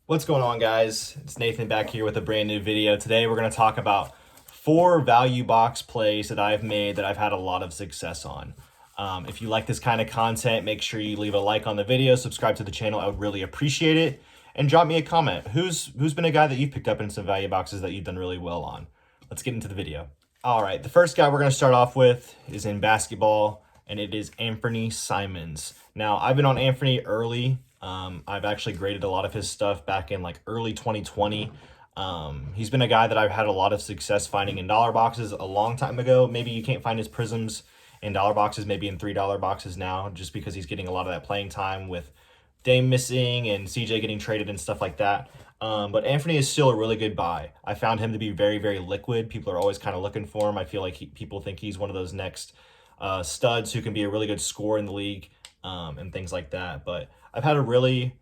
What's going on, guys? It's Nathan back here with a brand new video. Today we're going to talk about 4 value box plays that I've made that I've had a lot of success on. If you like this kind of content, make sure you leave a like on the video, subscribe to the channel. I would really appreciate it. And drop me a comment. Who's been a guy that you've picked up in some value boxes that you've done really well on? Let's get into the video. All right, the first guy we're going to start off with is in basketball, and it is Anthony Simons. Now, I've been on Anthony early. I've actually graded a lot of his stuff back in like early 2020. He's been a guy that I've had a lot of success finding in dollar boxes a long time ago. Maybe you can't find his prisms in dollar boxes, maybe in $3 boxes now, just because he's getting a lot of that playing time with Dame missing and CJ getting traded and stuff like that. But Anthony is still a really good buy. I found him to be very, very liquid. People are always kind of looking for him. I feel like people think he's one of those next studs who can be a really good scorer in the league and things like that. But I've had a really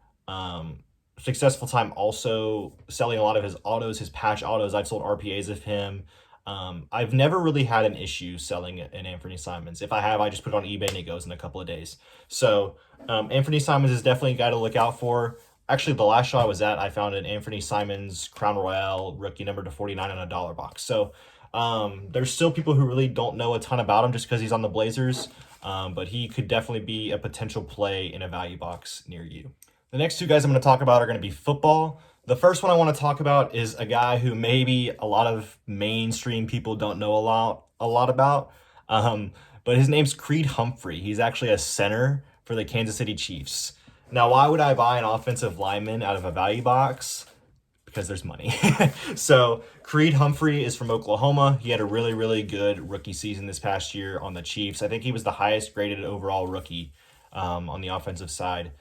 successful time also selling a lot of his autos, his patch autos. I've sold RPAs of him. I've never really had an issue selling an Anthony Simons. If I have, I just put it on eBay and it goes in a couple of days. So Anthony Simons is definitely a guy to look out for. Actually, the last show I was at, I found an Anthony Simons Crown Royale rookie number /49 in a dollar box. So there's still people who really don't know a ton about him just because he's on the Blazers. But he could definitely be a potential play in a value box near you. The next 2 guys I'm going to talk about are going to be football. The first one I want to talk about is a guy who maybe a lot of mainstream people don't know a lot about. But his name's Creed Humphrey. He's actually a center for the Kansas City Chiefs. Now, why would I buy an offensive lineman out of a value box? Because there's money. So Creed Humphrey is from Oklahoma. He had a really, really good rookie season this past year on the Chiefs. I think he was the highest graded overall rookie on the offensive side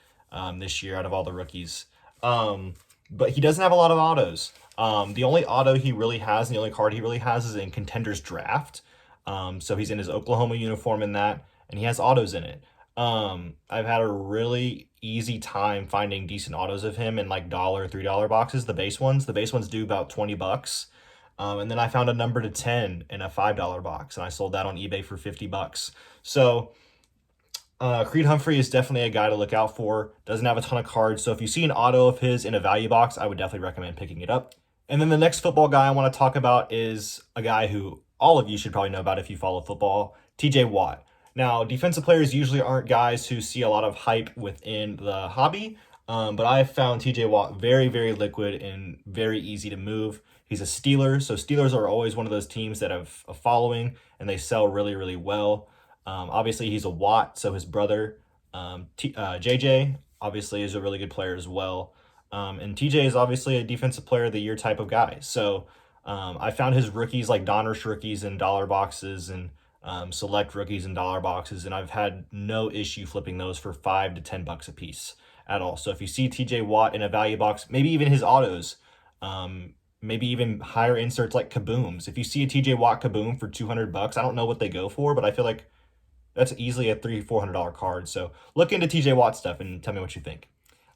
this year out of all the rookies. But he doesn't have a lot of autos. The only auto he really has and the only card he really has is in Contenders Draft. So he's in his Oklahoma uniform in that, and he has autos in it. I've had a really easy time finding decent autos of him in like $3 boxes, the base ones. The base ones do about 20 bucks. And then I found a number /10 in a $5 box, and I sold that on eBay for 50 bucks. So Creed Humphrey is definitely a guy to look out for. Doesn't have a ton of cards. So if you see an auto of his in a value box, I would definitely recommend picking it up. And then the next football guy I want to talk about is a guy who all of you should probably know about if you follow football, TJ Watt. Now, defensive players usually aren't guys who see a lot of hype within the hobby, but I have found TJ Watt very, very liquid and very easy to move. He's a Steeler, so Steelers are always one of those teams that have a following, and they sell really, really well. Obviously, he's a Watt, so his brother, JJ, obviously is a really good player as well. And TJ is obviously a defensive player of the year type of guy. So I found his rookies like Donruss rookies in dollar boxes and select rookies in dollar boxes, and I've had no issue flipping those for 5 to 10 bucks a piece at all. So if you see TJ Watt in a value box, maybe even his autos, maybe even higher inserts like Kabooms. If you see a TJ Watt Kaboom for 200 bucks, I don't know what they go for, but I feel like that's easily a $300-400 card. So look into TJ Watt stuff and tell me what you think.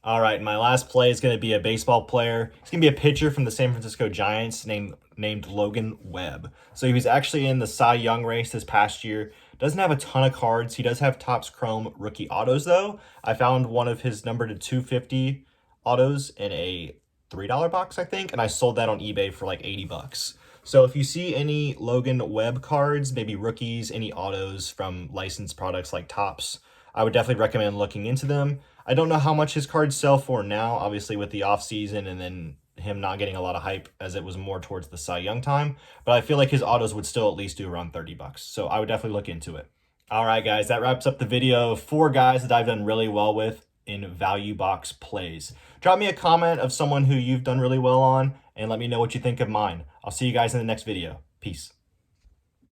All right, my last play is going to be a baseball player. He's going to be a pitcher from the San Francisco Giants named Logan Webb. So he was actually in the Cy Young race this past year. Doesn't have a ton of cards. He does have Topps Chrome rookie autos, though. I found one of his number /250 autos in a $3 box, I think, and I sold that on eBay for like 80 bucks. So if you see any Logan Webb cards, maybe rookies, any autos from licensed products like Topps, I would definitely recommend looking into them. I don't know how much his cards sell for now, obviously with the off season and then him not getting a lot of hype as it was more towards the Cy Young time, but I feel like his autos would still at least do around 30 bucks. So I would definitely look into it. All right, guys, that wraps up the video of 4 guys that I've done really well with in value box plays. Drop me a comment of someone who you've done really well on and let me know what you think of mine. I'll see you guys in the next video. Peace.